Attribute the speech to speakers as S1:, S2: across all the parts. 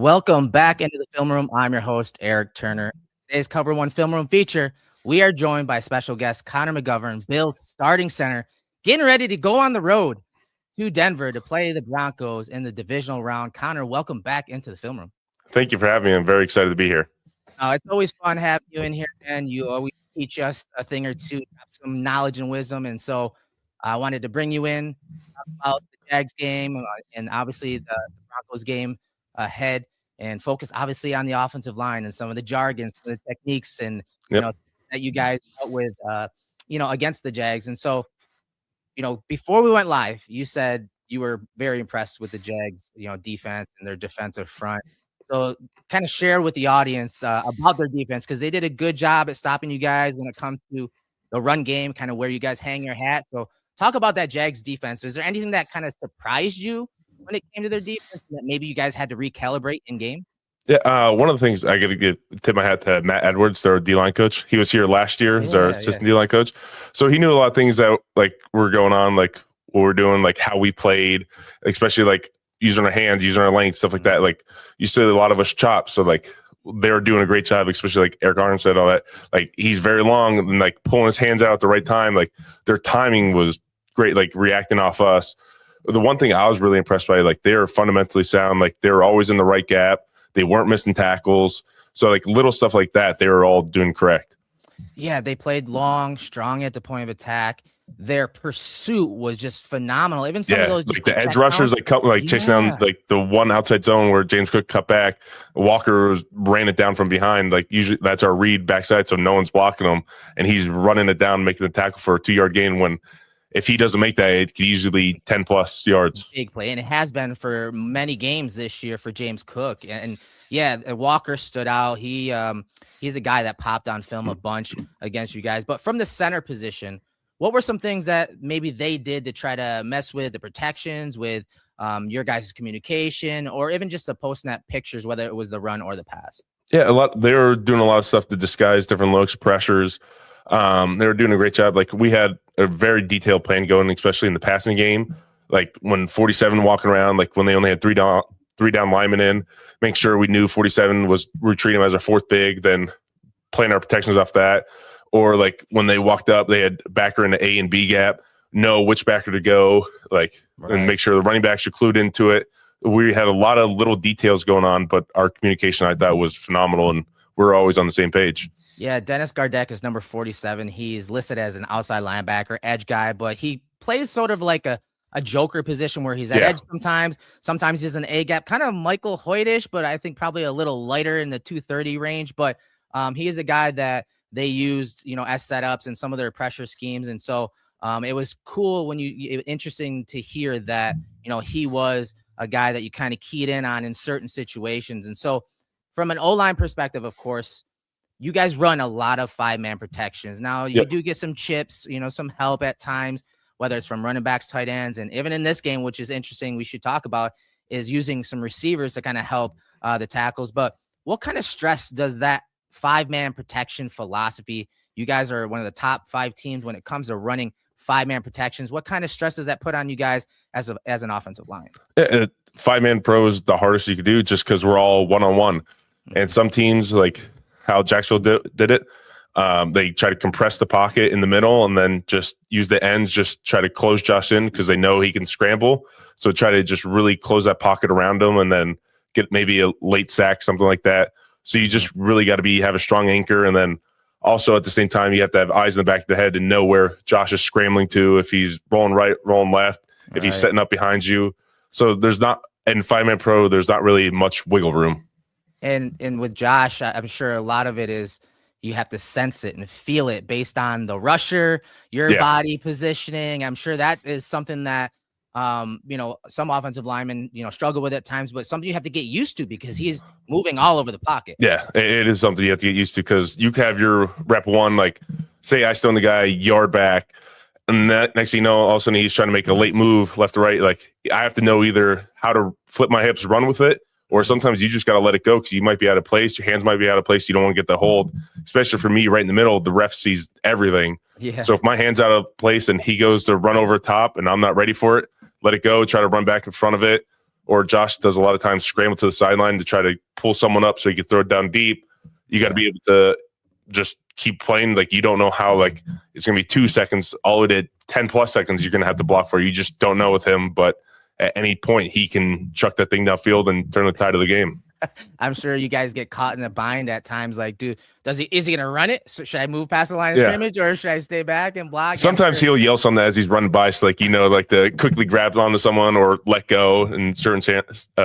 S1: Welcome back into the film room. I'm your host, Eric Turner. Today's Cover One Film Room feature, we are joined by special guest Connor McGovern, Bills starting center, getting ready to go on the road to Denver to play the Broncos in the divisional round. Connor, welcome back into the film room.
S2: Thank you for having me. I'm very excited to be here.
S1: It's always fun having you in here, and you always teach us a thing or two, have some knowledge and wisdom. And so I wanted to bring you in, talk about the Jags game and obviously the Broncos game ahead, and focus obviously on the offensive line and some of the jargon, some of the techniques, and that you guys dealt with, against the Jags. And so, before we went live, you said you were very impressed with the Jags, defense and their defensive front. So kind of share with the audience about their defense, because they did a good job at stopping you guys when it comes to the run game, kind of where you guys hang your hat. So talk about that Jags defense. Is there anything that kind of surprised you when it came to their defense that maybe you guys had to recalibrate in game?
S2: Yeah, one of the things I got to tip my hat to Matt Edwards, their D-line coach. He was here last year as our assistant D-line coach. So he knew a lot of things that were going on, like what we're doing, like how we played, especially like using our hands, using our length, stuff like that. Like you said, a lot of us chop. So like they were doing a great job, especially like Eric Arms said, all that. Like he's very long and like pulling his hands out at the right time. Like their timing was great, like reacting off us. The one thing I was really impressed by, like they were fundamentally sound. Like they were always in the right gap. They weren't missing tackles. So like little stuff like that, they were all doing correct.
S1: Yeah, they played long, strong at the point of attack. Their pursuit was just phenomenal. Even some of those,
S2: like the edge rushers, chasing down like the one outside zone where James Cook cut back. Walker ran it down from behind. Like usually that's our read backside, so no one's blocking him, and he's running it down, making the tackle for a 2-yard gain. When if he doesn't make that, it could usually be 10+ yards.
S1: Big play, and it has been for many games this year for James Cook. And Walker stood out. He's a guy that popped on film a bunch against you guys. But from the center position, what were some things that maybe they did to try to mess with the protections, with your guys' communication, or even just the post-snap pictures, whether it was the run or the pass?
S2: Yeah, they were doing a lot of stuff to disguise different looks, pressures. They were doing a great job. Like we had a very detailed plan going, especially in the passing game. Like when 47 walking around, like when they only had three down linemen in, make sure we knew 47 was retreating as our fourth big, then playing our protections off that. Or like when they walked up, they had backer in the A and B gap, know which backer to go, and make sure the running backs are clued into it. We had a lot of little details going on, but our communication, I thought, was phenomenal, and we're always on the same page.
S1: Yeah, Dennis Gardeck is number 47. He's listed as an outside linebacker, edge guy, but he plays sort of like a joker position where he's at edge sometimes. Sometimes he's an A gap, kind of Michael Hoyt-ish, but I think probably a little lighter in the 230 range. But he is a guy that they used, as setups in some of their pressure schemes. And so it was cool interesting to hear that, he was a guy that you kind of keyed in on in certain situations. And so from an O-line perspective, of course, you guys run a lot of 5-man protections. Now you do get some chips, some help at times, whether it's from running backs, tight ends. And even in this game, which is interesting, we should talk about, is using some receivers to kind of help the tackles. But what kind of stress does that 5-man protection philosophy? You guys are one of the top 5 teams when it comes to running 5-man protections. What kind of stress does that put on you guys as an offensive line?
S2: 5-man pro is the hardest you could do, just because we're all one-on-one. And some teams, like how Jacksonville did it, they try to compress the pocket in the middle and then just use the ends, just try to close Josh in because they know he can scramble. So try to just really close that pocket around him and then get maybe a late sack, something like that. So you just really got to have a strong anchor. And then also at the same time, you have to have eyes in the back of the head and know where Josh is scrambling to, if he's rolling right, rolling left, if he's setting up behind you. So there's not, in 5-man pro, there's not really much wiggle room.
S1: And with Josh, I'm sure a lot of it is you have to sense it and feel it based on the rusher, your body positioning. I'm sure that is something that, some offensive linemen, struggle with at times, but something you have to get used to because he's moving all over the pocket.
S2: Yeah, it is something you have to get used to, because you have your rep one, like say I stone the guy yard back, and that next thing you know, all of a sudden he's trying to make a late move left to right. Like I have to know either how to flip my hips, run with it, or sometimes you just got to let it go because you might be out of place. Your hands might be out of place. You don't want to get the hold, especially for me right in the middle. The ref sees everything. Yeah. So if my hand's out of place and he goes to run over top and I'm not ready for it, let it go, try to run back in front of it. or Josh does a lot of times scramble to the sideline to try to pull someone up so he can throw it down deep. You got to be able to just keep playing. Like, you don't know how, like, it's going to be 2 seconds, all the way to 10 plus seconds you're going to have to block for. You just don't know with him, but at any point he can chuck that thing downfield and turn the tide of the game.
S1: I'm sure you guys get caught in a bind at times. Like, is he going to run it? So should I move past the line of scrimmage, or should I stay back and block?
S2: Sometimes he'll yell something as he's running by. So, like, like to quickly grab onto someone or let go in certain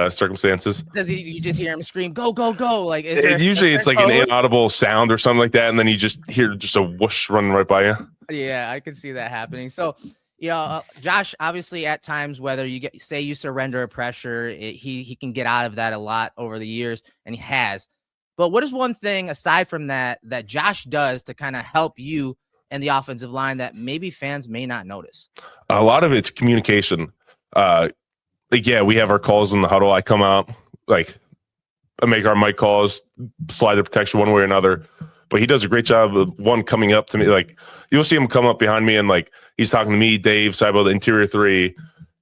S2: circumstances.
S1: Does you just hear him scream, go, go, go? Like,
S2: usually it's like an inaudible sound or something like that. And then you just hear just a whoosh running right by you.
S1: Yeah, I can see that happening. So, Josh, obviously at times, whether you surrender a pressure, he can get out of that a lot over the years, and he has. But what is one thing aside from that Josh does to kind of help you and the offensive line that maybe fans may not notice?
S2: A lot of it's communication. We have our calls in the huddle. I come out, like, I make our mic calls, slide the protection one way or another. But he does a great job of coming up to me. Like, you'll see him come up behind me and, like, he's talking to me, Dave, Saibo, the interior three,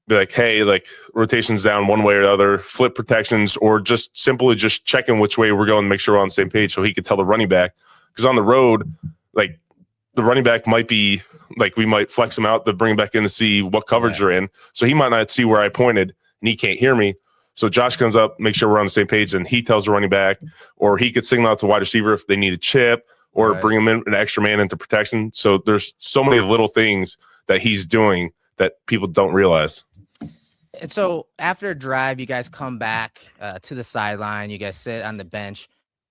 S2: be like, hey, like, rotations down one way or the other, flip protections, or just simply just checking which way we're going to make sure we're on the same page so he could tell the running back. Because on the road, like, the running back might be, like, we might flex him out to bring him back in to see what coverage they're in. So he might not see where I pointed and he can't hear me. So Josh comes up, make sure we're on the same page, and he tells the running back, or he could signal out to wide receiver if they need a chip, or bring him in an extra man into protection. So there's so many little things that he's doing that people don't realize.
S1: And so after a drive, you guys come back to the sideline, you guys sit on the bench.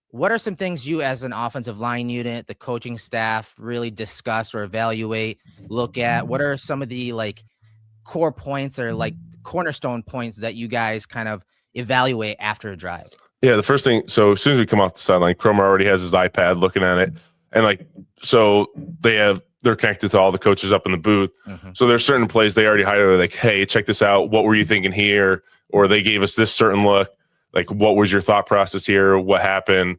S1: What are some things you as an offensive line unit, the coaching staff, really discuss or evaluate, look at? What are some of the, like, core points or, like, cornerstone points that you guys kind of evaluate after a drive?
S2: Yeah, the first thing, so as soon as we come off the sideline, Cromer already has his iPad looking at it. And, like, so they're connected to all the coaches up in the booth. Mm-hmm. So there's certain plays they already highlighted, like, hey, check this out. What were you thinking here? Or they gave us this certain look. Like, what was your thought process here? What happened?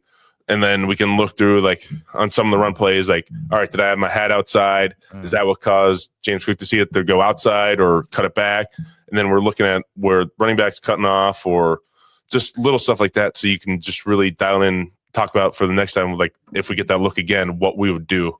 S2: And then we can look through, like, on some of the run plays, like, all right, did I have my hat outside? Is that what caused James Cook to see it to go outside or cut it back? And then we're looking at where running back's cutting off, or just little stuff like that. So you can just really dial in, talk about for the next time, like, if we get that look again, what we would do.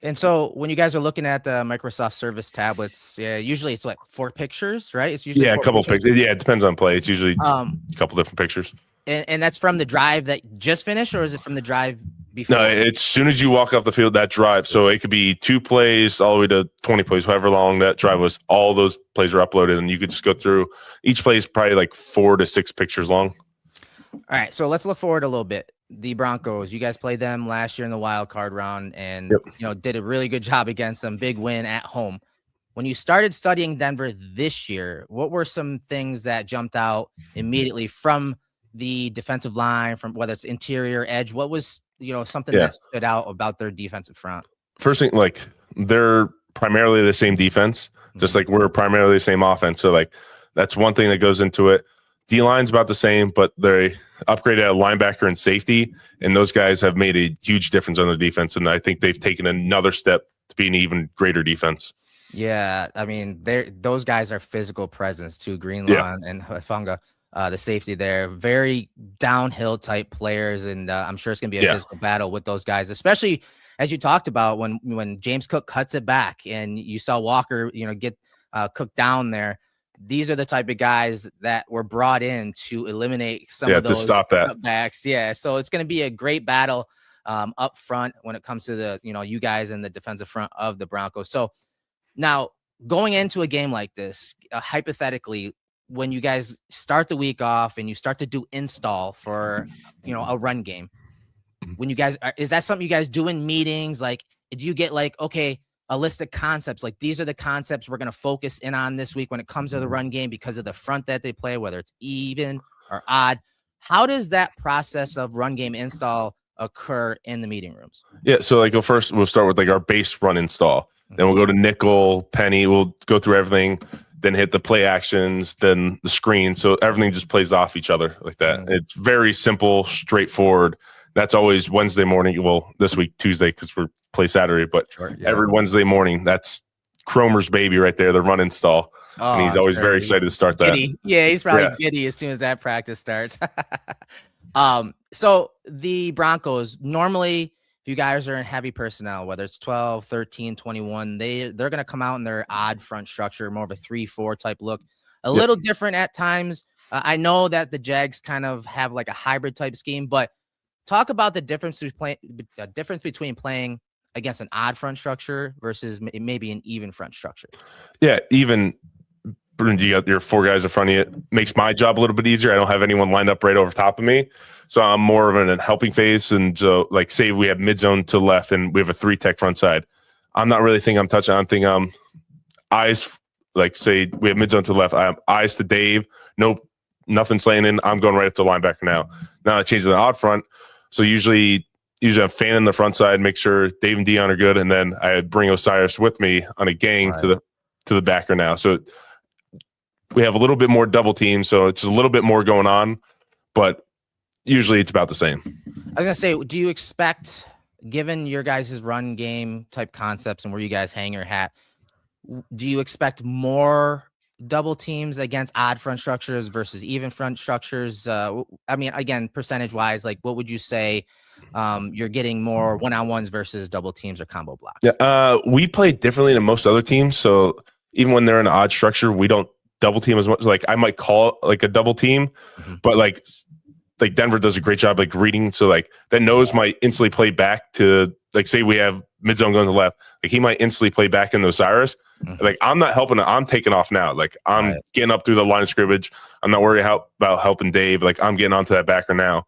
S1: And so when you guys are looking at the Microsoft Service tablets, usually it's like 4 pictures, right? It's usually
S2: a couple pictures. Yeah, it depends on play. It's usually a couple different pictures.
S1: And that's from the drive that just finished, or is it from the drive before?
S2: No, it's as soon as you walk off the field, that drive. So it could be 2 plays all the way to 20 plays, however long that drive was. All those plays are uploaded, and you could just go through. Each play is probably like 4 to 6 pictures long.
S1: All right, so let's look forward a little bit. The Broncos, you guys played them last year in the wild card round, and did a really good job against them. Big win at home. When you started studying Denver this year, what were some things that jumped out immediately from the defensive line, from whether it's interior, edge? What was something that stood out about their defensive front?
S2: First thing, like, they're primarily the same defense, just like we're primarily the same offense. So, like, that's one thing that goes into it. D-line's about the same, but they upgraded a linebacker and safety, and those guys have made a huge difference on the defense, and I think they've taken another step to be an even greater defense.
S1: Yeah, I mean, those guys are physical presence too. Greenlaw and Hufanga, the safety there, very downhill type players, and I'm sure it's going to be a physical battle with those guys, especially as you talked about when James Cook cuts it back and you saw Walker, get Cook down there. These are the type of guys that were brought in to eliminate some of those
S2: to stop that
S1: backs. Yeah, so it's going to be a great battle up front when it comes to the you guys in the defensive front of the Broncos. So now going into a game like this, hypothetically, when you guys start the week off and you start to do install for a run game, when you guys is that something you guys do in meetings? Like, do you get like, okay, a list of concepts, like these are the concepts we're going to focus in on this week when it comes to the run game because of the front that they play, whether it's even or odd? How does that process of run game install occur in the meeting rooms?
S2: Yeah, so like first we'll start with like our base run install. Then we'll go to nickel, penny. We'll go through everything, then hit the play actions, then the screen. So everything just plays off each other like that. It's very simple, straightforward. That's always Wednesday morning. Well, this week, Tuesday, because we're play Saturday, but every Wednesday morning, that's Cromer's baby right there, the run install. and he's
S1: I'm
S2: always
S1: sure
S2: very excited to start that.
S1: giddy. Yeah, he's probably giddy as soon as that practice starts. So the Broncos, normally, if you guys are in heavy personnel, whether it's 12, 13, 21, they're going to come out in their odd front structure, more of a 3-4 type look. A little different at times. I know that the Jags kind of have like a hybrid type scheme, but talk about the difference between playing against an odd front structure versus maybe an even front structure.
S2: Yeah, even you got your 4 guys in front of you. It makes my job a little bit easier. I don't have anyone lined up right over top of me, so I'm more of in a helping phase. And so, like, say we have mid zone to left, and we have a 3 tech front side. I'm not really thinking I'm touching. I'm thinking eyes. Like, say we have mid zone to the left. I have eyes to Dave. Nope, nothing's laying in. I'm going right up to the linebacker now. Now I change to the odd front. So usually I'm fanning the front side, make sure Dave and Dion are good, and then I bring Osiris with me on a gang to the backer now. So we have a little bit more double team, so it's a little bit more going on, but usually it's about the same.
S1: I was gonna say, do you expect, given your guys' run game type concepts and where you guys hang your hat, do you expect more double teams against odd front structures versus even front structures? I mean, again, percentage wise, like what would you say you're getting more one-on-ones versus double teams or combo blocks?
S2: Yeah, we play differently than most other teams. So even when they're in an odd structure, we don't double team as much. Like, I might call like a double team, but like Denver does a great job like reading. So like that nose might instantly play back to, like, say we have mid zone going to the left, like he might instantly play back in the Osiris. Like, I'm not helping. I'm taking off now. Like, I'm getting up through the line of scrimmage. I'm not worried about helping Dave. Like, I'm getting onto that backer now.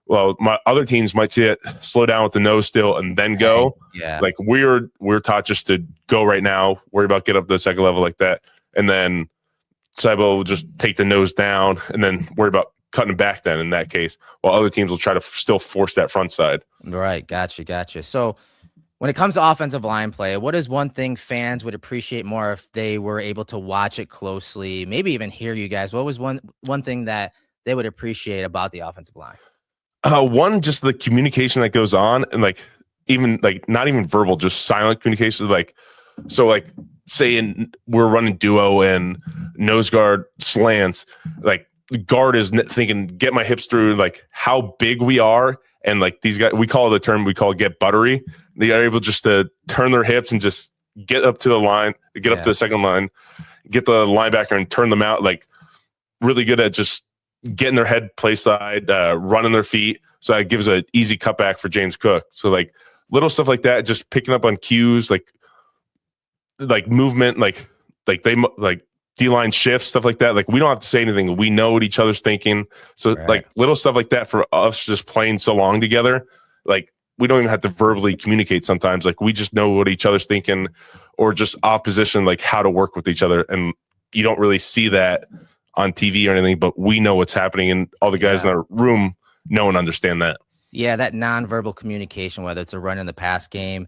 S2: Well, my other teams might see it, slow down with the nose still, and then go.
S1: Yeah.
S2: Like, we're taught just to go right now, worry about get up to the second level like that. And then Cybo will just take the nose down and then worry about cutting back then in that case, while other teams will try to still force that front side.
S1: Right. Gotcha. So when it comes to offensive line play, what is one thing fans would appreciate more if they were able to watch it closely, maybe even hear you guys? What was one thing that they would appreciate about the offensive line?
S2: One, just the communication that goes on, and like, even like not even verbal, just silent communication. Like, so like saying we're running duo and nose guard slants, like the guard is thinking, get my hips through, like how big we are. And like these guys, we call get buttery. They are able just to turn their hips and just get up to the line, get up to the second line, get the linebacker and turn them out. Like, really good at just getting their head play side, running their feet. So that gives an easy cutback for James Cook. So like little stuff like that, just picking up on cues, like movement, like they like D-line shifts, stuff like that. Like, we don't have to say anything. We know what each other's thinking. So like little stuff like that for us, just playing so long together, like we don't even have to verbally communicate sometimes. Like, we just know what each other's thinking, or just opposition, like how to work with each other. And you don't really see that on TV or anything, but we know what's happening, and all the guys in our room know and understand that. Yeah,
S1: that nonverbal communication, whether it's a run in the pass game,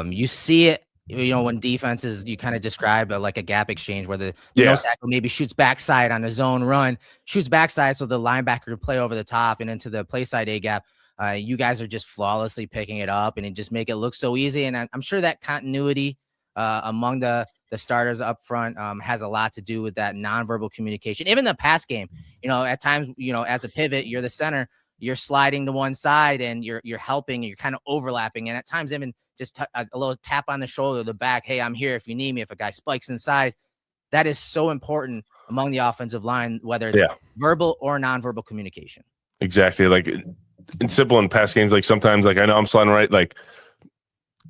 S1: you see it. You know, when defenses, you kind of describe like a gap exchange where the nose tackle maybe shoots backside on a zone run, shoots backside so the linebacker can play over the top and into the play side A gap. You guys are just flawlessly picking it up, and it just make it look so easy. And I'm sure that continuity among the starters up front has a lot to do with that nonverbal communication. Even the pass game, you know, at times, you know, as a pivot, you're the center, you're sliding to one side and you're helping, and you're kind of overlapping. And at times even just a little tap on the shoulder, the back, hey, I'm here if you need me. If a guy spikes inside, that is so important among the offensive line, whether it's verbal or nonverbal communication.
S2: Exactly. Like, in simple in pass games, like sometimes, like I know I'm sliding right, like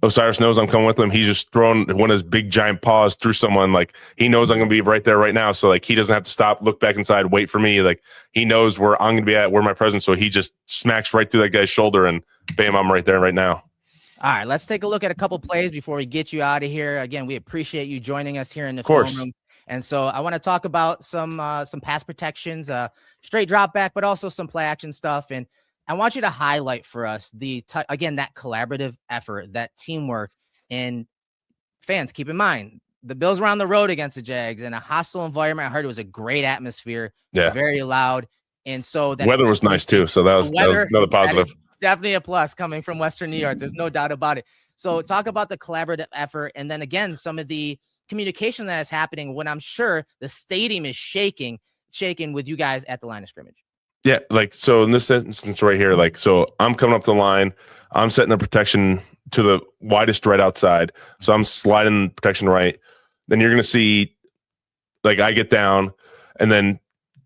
S2: Osiris knows I'm coming with him. He's just throwing one of his big giant paws through someone. Like, he knows I'm going to be right there right now. So like, he doesn't have to stop, look back inside, wait for me. Like, he knows where I'm going to be at, where my presence. So he just smacks right through that guy's shoulder, and bam, I'm right there right now.
S1: All right, let's take a look at a couple plays before we get you out of here. Again, we appreciate you joining us here in the film room. And so I want to talk about some pass protections, straight drop back, but also some play action stuff. And I want you to highlight for us again, that collaborative effort, that teamwork. And fans, keep in mind, the Bills were on the road against the Jags in a hostile environment. I heard it was a great atmosphere, very loud. And so that
S2: weather was nice too. So that was another positive.
S1: Definitely a plus coming from Western New York. There's no doubt about it. So talk about the collaborative effort. And then again, some of the communication that is happening when I'm sure the stadium is shaking with you guys at the line of scrimmage?
S2: Yeah, like, so in this instance right here, like, so I'm coming up the line, I'm setting the protection to the widest right outside, so I'm sliding protection right. Then you're going to see, like, I get down, and then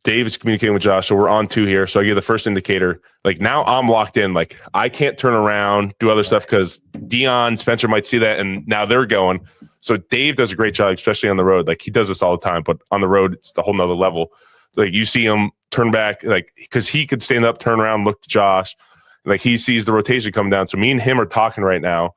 S2: Dave is communicating with Josh, so we're on 2 here. So I give the first indicator. Like, now I'm locked in. Like, I can't turn around, do other stuff, because Dion, Spencer might see that, and now they're going. So Dave does a great job, especially on the road. Like, he does this all the time, but on the road, it's a whole nother level. Like, you see him turn back, like, because he could stand up, turn around, look to Josh. Like, he sees the rotation come down. So me and him are talking right now.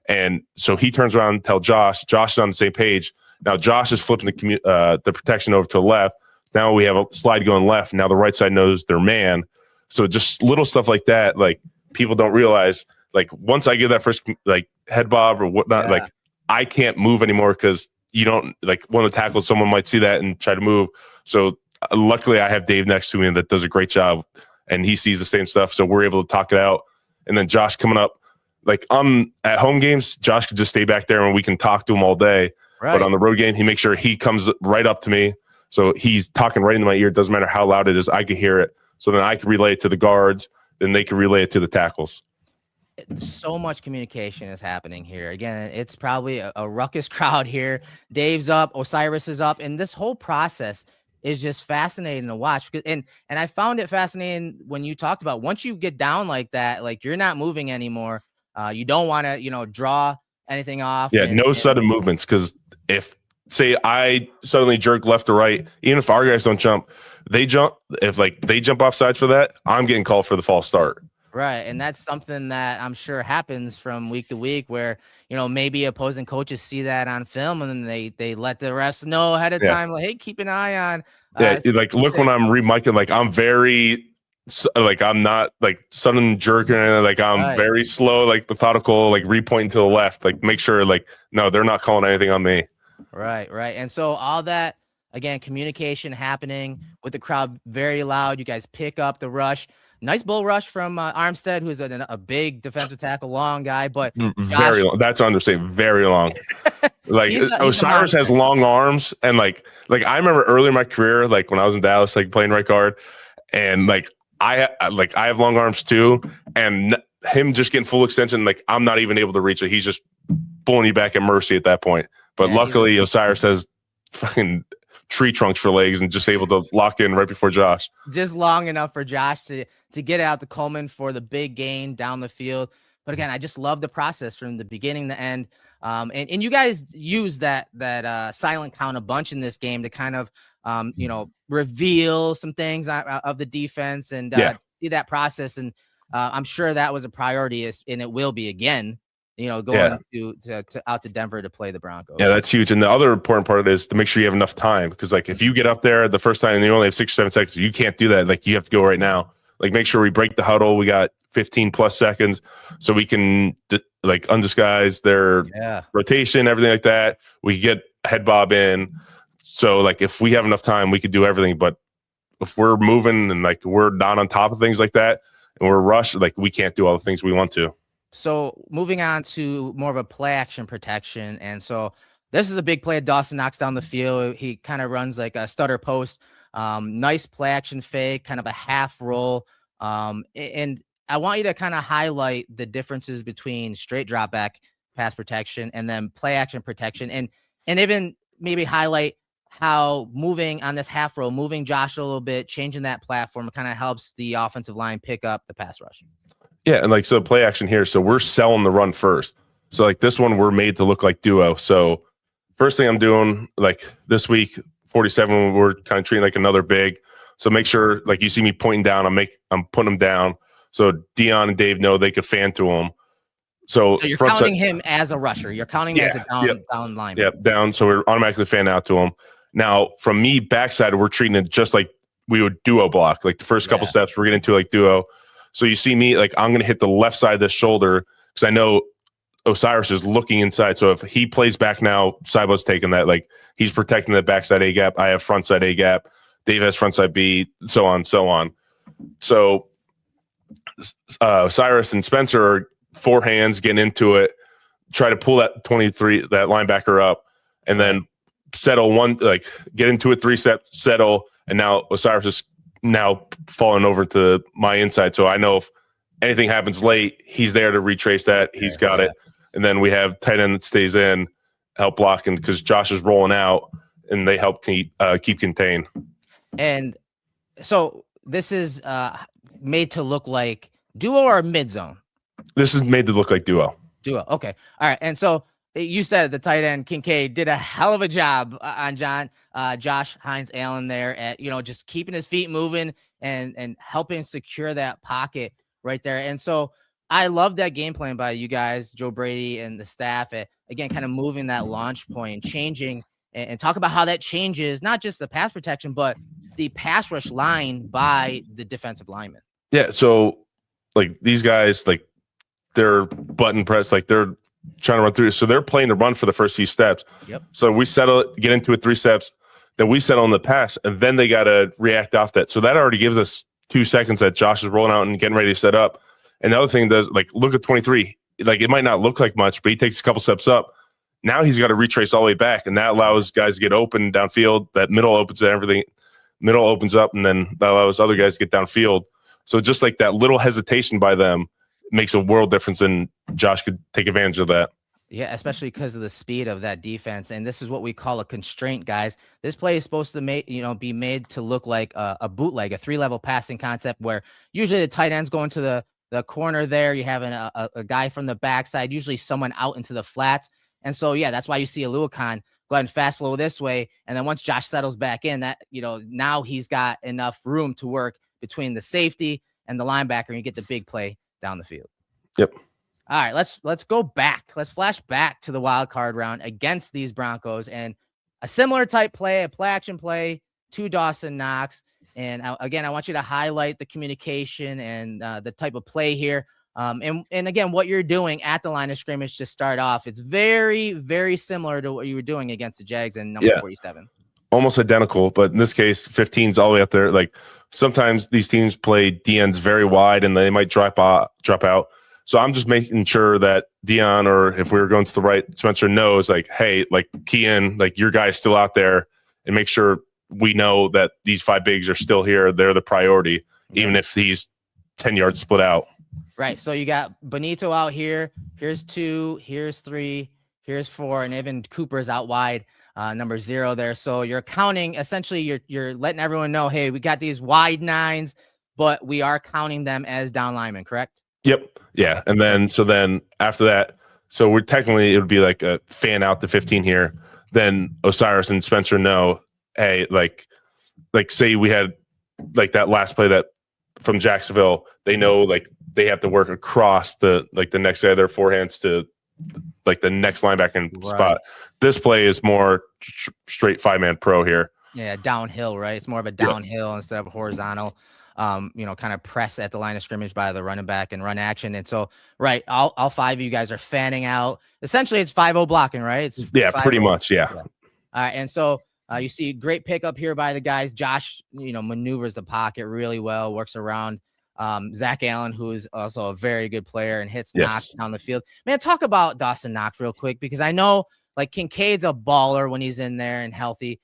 S2: And so he turns around and tell Josh. Josh is on the same page. Now Josh is flipping the protection over to the left. Now we have a slide going left. Now the right side knows their man. So just little stuff like that, like, people don't realize. Like, once I give that first, like, head bob or whatnot, like, I can't move anymore, because you don't, like, one of the tackles, someone might see that and try to move. So luckily I have Dave next to me that does a great job, and he sees the same stuff. So we're able to talk it out. And then Josh coming up, like, at home games, Josh could just stay back there and we can talk to him all day. Right. But on the road game, he makes sure he comes right up to me. So he's talking right into my ear. It doesn't matter how loud it is. I could hear it. So then I can relay it to the guards. Then they can relay it to the tackles.
S1: So much communication is happening here. Again, it's probably a ruckus crowd here. Dave's up, Osiris is up, and this whole process is just fascinating to watch. And I found it fascinating when you talked about, once you get down like that, like, you're not moving anymore. You don't want to, draw anything off.
S2: Yeah, no sudden movements, because if, say, I suddenly jerk left or right, even if our guys don't jump, they jump. If, like, they jump off sides for that, I'm getting called for the false start.
S1: Right. And that's something that I'm sure happens from week to week, where, maybe opposing coaches see that on film, and then they let the refs know ahead of time, like, hey, keep an eye on.
S2: Like, look, when I'm remiking, like, I'm very, like, I'm not, like, sudden jerking, like, I'm very slow, like, methodical, like, repointing to the left, like, make sure, like, no, they're not calling anything on me.
S1: Right. And so all that, again, communication happening with the crowd, very loud. You guys pick up the rush. Nice bull rush from Armstead, who's a big defensive tackle, long guy, but
S2: very long. That's to understate. Very long. Like, Osiris has long arms, and like I remember early in my career, like, when I was in Dallas, like, playing right guard, and like I have long arms too, and him just getting full extension, like, I'm not even able to reach it. He's just pulling you back at mercy at that point. But luckily, Osiris has fucking tree trunks for legs and just able to lock in right before Josh.
S1: Just long enough for Josh to get out to Coleman for the big gain down the field. But again, I just love the process from the beginning to end. And you guys use that silent count a bunch in this game to kind of reveal some things of the defense and see that process. And I'm sure that was a priority, and it will be again. Going to out to Denver to play the Broncos. Yeah,
S2: that's huge. And the other important part is to make sure you have enough time, because, like, if you get up there the first time and you only have 6 or 7 seconds, you can't do that. Like, you have to go right now. Like, make sure we break the huddle. We got 15 plus seconds, so we can undisguise their rotation, everything like that. We get a head bob in. So, like, if we have enough time, we could do everything. But if we're moving and, like, we're not on top of things like that, and we're rushed, like, we can't do all the things we want to.
S1: So moving on to more of a play action protection. And so this is a big play. Dawson knocks down the field. He kind of runs like a stutter post. Nice play action fake, kind of a half roll. And I want you to kind of highlight the differences between straight drop back pass protection and then play action protection. And even maybe highlight how moving on this half roll, moving Josh a little bit, changing that platform, kind of helps the offensive line pick up the pass rush.
S2: Yeah, and like, so play action here. So we're selling the run first. So like this one, we're made to look like duo. So first thing I'm doing, like this week, 47, we're kind of treating like another big. So make sure, like, you see me pointing down, I'm putting them down. So Dion and Dave know they could fan to him. So
S1: you're counting him as a rusher. You're counting him as a down lineman.
S2: Yeah, down. So we're automatically fan out to him. Now, from me backside, we're treating it just like we would duo block. Like the first couple steps, we're getting into like duo. So you see me, like, I'm going to hit the left side of the shoulder because I know Osiris is looking inside. So if he plays back now, Cybo's taking that. Like, he's protecting the backside A gap. I have front side A gap. Dave has front side B, so on, so on. So Osiris and Spencer are four hands getting into it, try to pull that 23, that linebacker up. And then settle one, like get into a 3-step, settle, and now Osiris is now falling over to my inside. So I know if anything happens late, he's there to retrace that. He's got it. And then we have tight end that stays in, help blocking because Josh is rolling out, and they help keep contained.
S1: And so this is made to look like duo or mid zone?
S2: This is made to look like duo.
S1: Duo. Okay. All right. And so you said the tight end Kincaid did a hell of a job on Josh Hines Allen there at, just keeping his feet moving and helping secure that pocket right there. And so I love that game plan by you guys, Joe Brady and the staff, again, kind of moving that launch point, changing and talk about how that changes not just the pass protection, but the pass rush line by the defensive lineman.
S2: Yeah. So like these guys, like they're button press, like they're trying to run through. So they're playing the run for the first few steps.
S1: Yep.
S2: So we settle it, get into it 3 steps, then we settle on the pass, and then they got to react off that. So that already gives us 2 seconds that Josh is rolling out and getting ready to set up. And the other thing does, like, look at 23. Like, it might not look like much, but he takes a couple steps up. Now he's got to retrace all the way back, and that allows guys to get open downfield. That middle opens everything. Middle opens up, and then that allows other guys to get downfield. So just like that little hesitation by them makes a world difference, and Josh could take advantage of that.
S1: Yeah, especially because of the speed of that defense. And this is what we call a constraint, guys. This play is supposed to be made to look like a bootleg, a 3-level passing concept where usually the tight end's going to the corner there. You're having a guy from the backside, usually someone out into the flats. And so, yeah, that's why you see Aluakon go ahead and fast flow this way. And then once Josh settles back in, that, now he's got enough room to work between the safety and the linebacker, and you get the big play down the field.
S2: Yep.
S1: All right, let's go back. Let's flash back to the wild card round against these Broncos, and a similar type play, a play action play to Dawson Knox. And again, I want you to highlight the communication and the type of play here. And again, what you're doing at the line of scrimmage to start off, it's very, very similar to what you were doing against the Jags and number 47.
S2: Almost identical, but in this case, 15's all the way up there. Like sometimes these teams play DNs very wide and they might drop out. So I'm just making sure that Dion, or if we were going to the right, Spencer knows, like, hey, like key in, like your guy's still out there, and make sure we know that these 5 bigs are still here. They're the priority, even if he's 10 yards split out.
S1: Right. So you got Benito out here. Here's 2. Here's 3. Here's 4. And even Cooper's out wide, number 0 there. So you're counting. Essentially, you're letting everyone know, hey, we got these wide 9s, but we are counting them as down linemen, correct?
S2: Yep. Yeah. And then after that, so we're technically, it would be like a fan out to 15 here. Then Osiris and Spencer know, hey, like say we had like that last play that from Jacksonville, they know like they have to work across the next guy, their forehands to like the next linebacker spot. This play is more straight 5-man pro here.
S1: Yeah. Downhill, right? It's more of a downhill instead of horizontal. Kind of press at the line of scrimmage by the running back and run action. And so, right, all 5 of you guys are fanning out. Essentially, it's 5-0 blocking, right? It's
S2: pretty much, yeah.
S1: All right, and so you see great pickup here by the guys. Josh, maneuvers the pocket really well, works around Zach Allen, who is also a very good player and hits Knox down the field. Man, talk about Dawson Knox real quick, because I know like Kincaid's a baller when he's in there and healthy.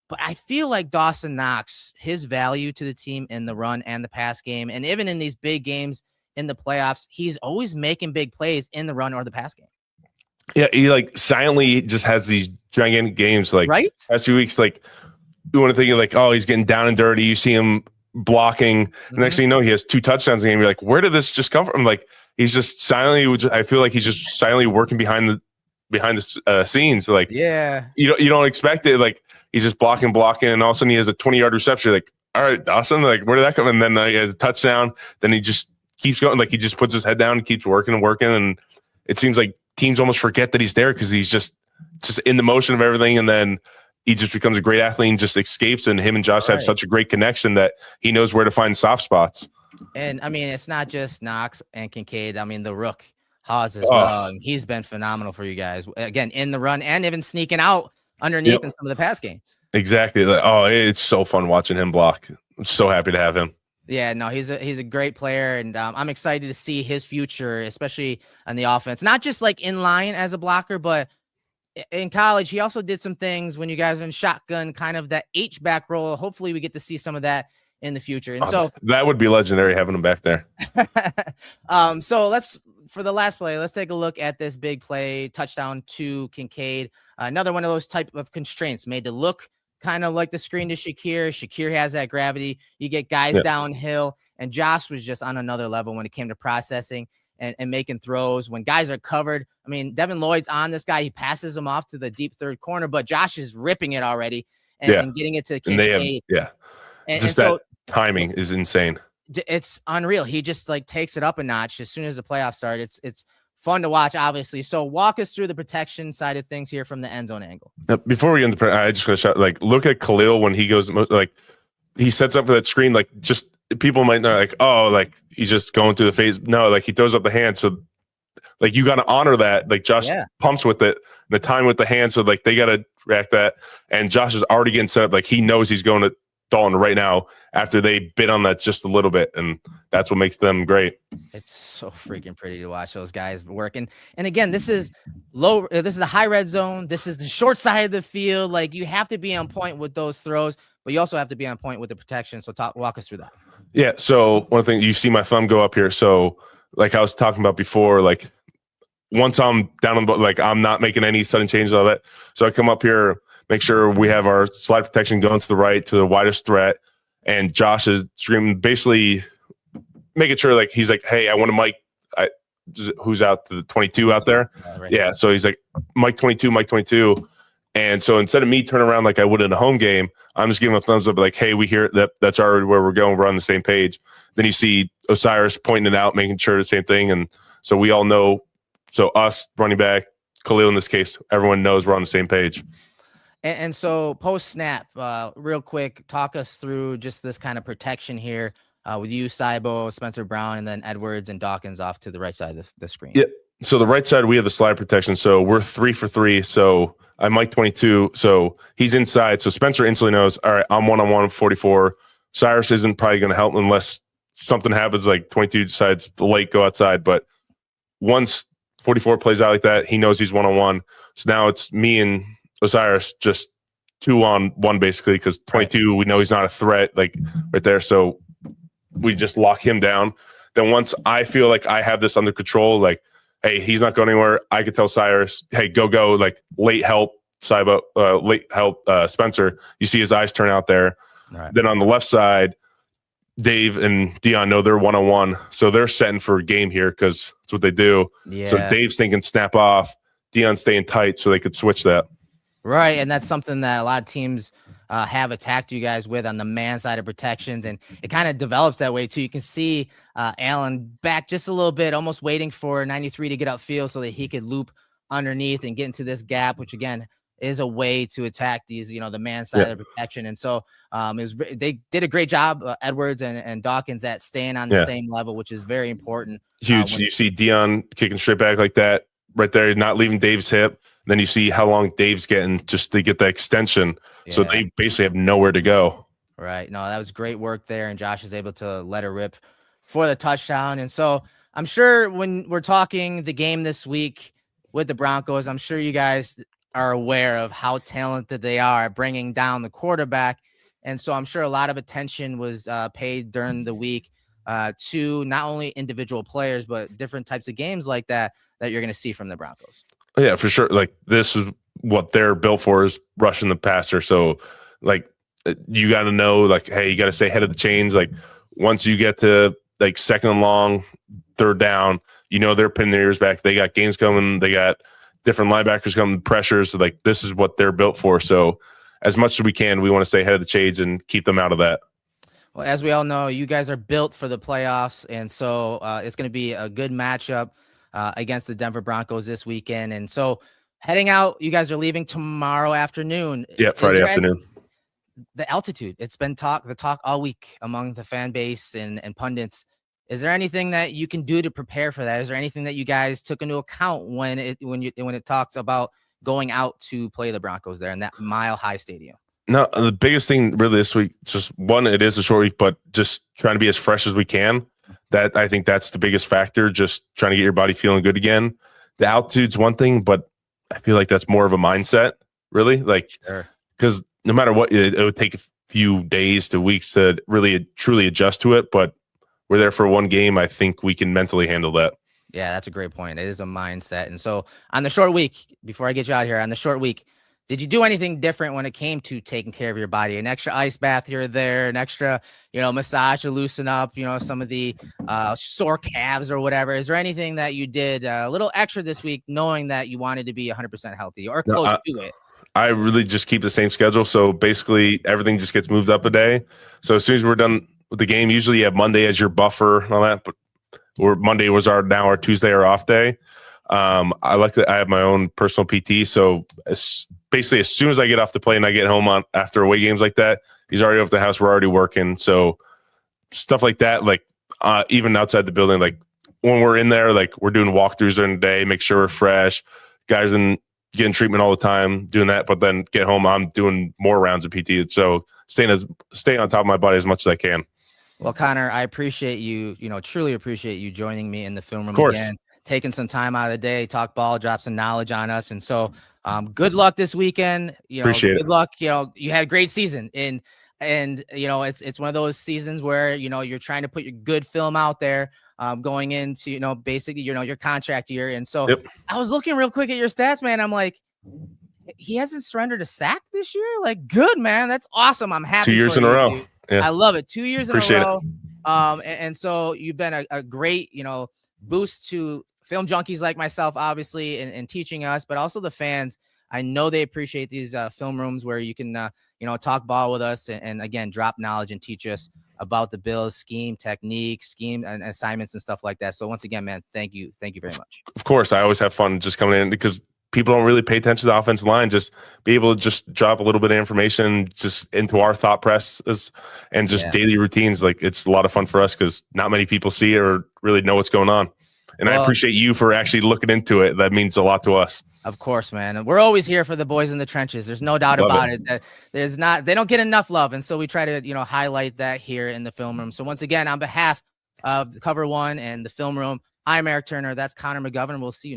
S1: But I feel like Dawson Knox, his value to the team in the run and the pass game, and even in these big games in the playoffs, he's always making big plays in the run or the pass game.
S2: Yeah, he like silently just has these gigantic games. Like last few weeks, like you want to think of like, oh, he's getting down and dirty. You see him blocking. The next thing you know, he has 2 touchdowns in the game. You're like, where did this just come from? Like he's just silently. I feel like he's just silently working behind the scenes. Like you don't expect it. Like he's just blocking, and all of a sudden he has a 20-yard reception. You're like, all right, Dawson, like where did that come? And then he has a touchdown. Then he just keeps going. Like he just puts his head down and keeps working. And it seems like teams almost forget that he's there because he's just in the motion of everything. And then he just becomes a great athlete and just escapes. And him and Josh have such a great connection that he knows where to find soft spots. And
S1: I mean, it's not just Knox and Kincaid. I mean, the Rook Haas as well. And he's been phenomenal for you guys. Again, in the run and even sneaking out underneath in some of the pass game. Exactly.
S2: It's so fun watching him block. I'm so happy to have him.
S1: Yeah, no, he's a great player, and I'm excited to see his future, especially on the offense. Not just like in line as a blocker, but in college, he also did some things when you guys are in shotgun, kind of that H-back role. Hopefully we get to see some of that in the future. And so
S2: that would be legendary having him back there.
S1: So for the last play, let's take a look at this big play, touchdown to Kincaid. Another one of those type of constraints made to look kind of like the screen to Shakir. Shakir has that gravity. You get guys downhill, and Josh was just on another level when it came to processing and making throws. When guys are covered, I mean, Devin Lloyd's on this guy. He passes him off to the deep third corner, but Josh is ripping it already and getting it to Kincaid.
S2: And just that timing is insane.
S1: It's unreal. He just like takes it up a notch as soon as the playoffs start. It's fun to watch, obviously. So walk us through the protection side of things here from the end zone angle.
S2: Before we get into, I just want to shout, like, look at Khalil when he goes, like, he sets up for that screen. Like, just people might know, like, oh, like he's just going through the phase. No, like he throws up the hand. So, like, you got to honor that. Like, Josh pumps with it, the time with the hand. So, like, they got to react that. And Josh is already getting set up. Like, he knows he's going to Dalton right now after they bid on that just a little bit, and that's what makes them great.
S1: It's so freaking pretty to watch those guys work. And again, this is low. This is a high red zone. This is the short side of the field. Like, you have to be on point with those throws, but you also have to be on point with the protection. So walk us through that.
S2: Yeah. So one thing, you see my thumb go up here. So like I was talking about before, like once I'm down on the, like I'm not making any sudden changes, all that. So I come up here, make sure we have our slide protection going to the right to the widest threat. And Josh is screaming, basically making sure, like, he's like, hey, I want to mic, who's out to the 22 out there? Yeah. So he's like, Mike 22. And so instead of me turning around like I would in a home game, I'm just giving a thumbs up, like, hey, we hear that. That's already where we're going. We're on the same page. Then you see Osiris pointing it out, making sure the same thing. And so we all know. So us, running back, Khalil in this case, everyone knows we're on the same page.
S1: And so post snap, real quick, talk us through just this kind of protection here with you, Cybo, Spencer Brown, and then Edwards and Dawkins off to the right side of the screen. Yeah.
S2: So the right side, we have the slide protection. So we're 3 for 3. So I'm Mike 22. So he's inside. So Spencer instantly knows, all right, I'm 1-on-1, 44. Cyrus isn't probably going to help unless something happens, like 22 decides to late go outside. But once 44 plays out like that, he knows he's 1-on-1. So now it's me and Osiris just 2-on-1 basically, because 22 we know he's not a threat, like right there. So we just lock him down. Then once I feel like I have this under control, like, hey, he's not going anywhere, I could tell Cyrus, hey, go, like late help, Cybo, late help, Spencer. You see his eyes turn out there. Right. Then on the left side, Dave and Dion know they're 1-on-1, so they're setting for a game here because that's what they do. Yeah. So Dave's thinking snap off, Dion's staying tight so they could switch that.
S1: Right, and that's something that a lot of teams have attacked you guys with on the man side of protections, and it kind of develops that way too. You can see Allen back just a little bit, almost waiting for 93 to get upfield so that he could loop underneath and get into this gap, which again is a way to attack these, the man side of protection. And so they did a great job, Edwards and Dawkins, at staying on the same level, which is very important.
S2: Huge. You see Dion kicking straight back like that right there, not leaving Dave's hip. Then you see how long Dave's getting just to get the extension. Yeah. So they basically have nowhere to go.
S1: Right. No, that was great work there. And Josh is able to let her rip for the touchdown. And so I'm sure when we're talking the game this week with the Broncos, I'm sure you guys are aware of how talented they are at bringing down the quarterback. And so I'm sure a lot of attention was paid during the week to not only individual players, but different types of games like that you're going to see from the Broncos.
S2: Yeah, for sure. Like, this is what they're built for, is rushing the passer. So, like, you got to know, like, hey, you got to stay ahead of the chains. Like, once you get to, like, second and long, third down, they're pinning their ears back. They got games coming. They got different linebackers coming, pressures. So, like, this is what they're built for. So, as much as we can, we want to stay ahead of the chains and keep them out of that.
S1: Well, as we all know, you guys are built for the playoffs. And so it's going to be a good matchup against the Denver Broncos this weekend. And so heading out, you guys are leaving tomorrow afternoon.
S2: Yeah, Friday afternoon.
S1: The altitude, it's been the talk all week among the fan base and pundits. Is there anything that you can do to prepare for that? Is there anything that you guys took into account when it talks about going out to play the Broncos there in that Mile High Stadium?
S2: No, the biggest thing really this week, just one, it is a short week, but just trying to be as fresh as we can. That, I think that's the biggest factor, just trying to get your body feeling good again. The altitude's one thing, but I feel like that's more of a mindset, really. Like, because no matter what, it would take a few days to weeks to really truly adjust to it. But we're there for one game. I think we can mentally handle that.
S1: Yeah, that's a great point. It is a mindset. And so on the short week, before I get you out here, on the short week, did you do anything different when it came to taking care of your body? An extra ice bath here or there, an extra, massage to loosen up, some of the sore calves or whatever. Is there anything that you did a little extra this week, knowing that you wanted to be 100% healthy or close to it?
S2: I really just keep the same schedule. So basically everything just gets moved up a day. So as soon as we're done with the game, usually you have Monday as your buffer and all that, but Monday was our Tuesday our off day. I like that I have my own personal PT. So basically as soon as I get off the plane, I get home after away games like that, he's already off the house. We're already working. So stuff like that, like even outside the building, like when we're in there, like we're doing walkthroughs during the day, make sure we're fresh. Guys in getting treatment all the time, doing that, but then get home, I'm doing more rounds of PT. So staying on top of my body as much as I can.
S1: Well, Connor, I appreciate you, truly appreciate you joining me in the film room again, taking some time out of the day, talk ball, drop some knowledge on us. And so good luck this weekend.
S2: Appreciate
S1: good luck. You had a great season and it's one of those seasons where, you're trying to put your good film out there going into, basically, your contract year. And so I was looking real quick at your stats, man. I'm like, he hasn't surrendered a sack this year. Like, good, man. That's awesome. I'm happy.
S2: 2 years in a row.
S1: Yeah. I love it. 2 years in a row. And so you've been a great, boost to film junkies like myself, obviously, and teaching us, but also the fans. I know they appreciate these film rooms where you can, talk ball with us and again, drop knowledge and teach us about the Bills scheme, technique, scheme and assignments and stuff like that. So once again, man, thank you. Thank you very much.
S2: Of course. I always have fun just coming in because people don't really pay attention to the offensive line. Just be able to just drop a little bit of information just into our thought processes and just daily routines. Like it's a lot of fun for us because not many people see it or really know what's going on. And I appreciate you for actually looking into it. That means a lot to us. Of course, man. And we're always here for the boys in the trenches. There's no doubt about it. That they don't get enough love. And so we try to, highlight that here in the film room. So once again, on behalf of Cover One and the film room, I'm Eric Turner. That's Connor McGovern. We'll see you.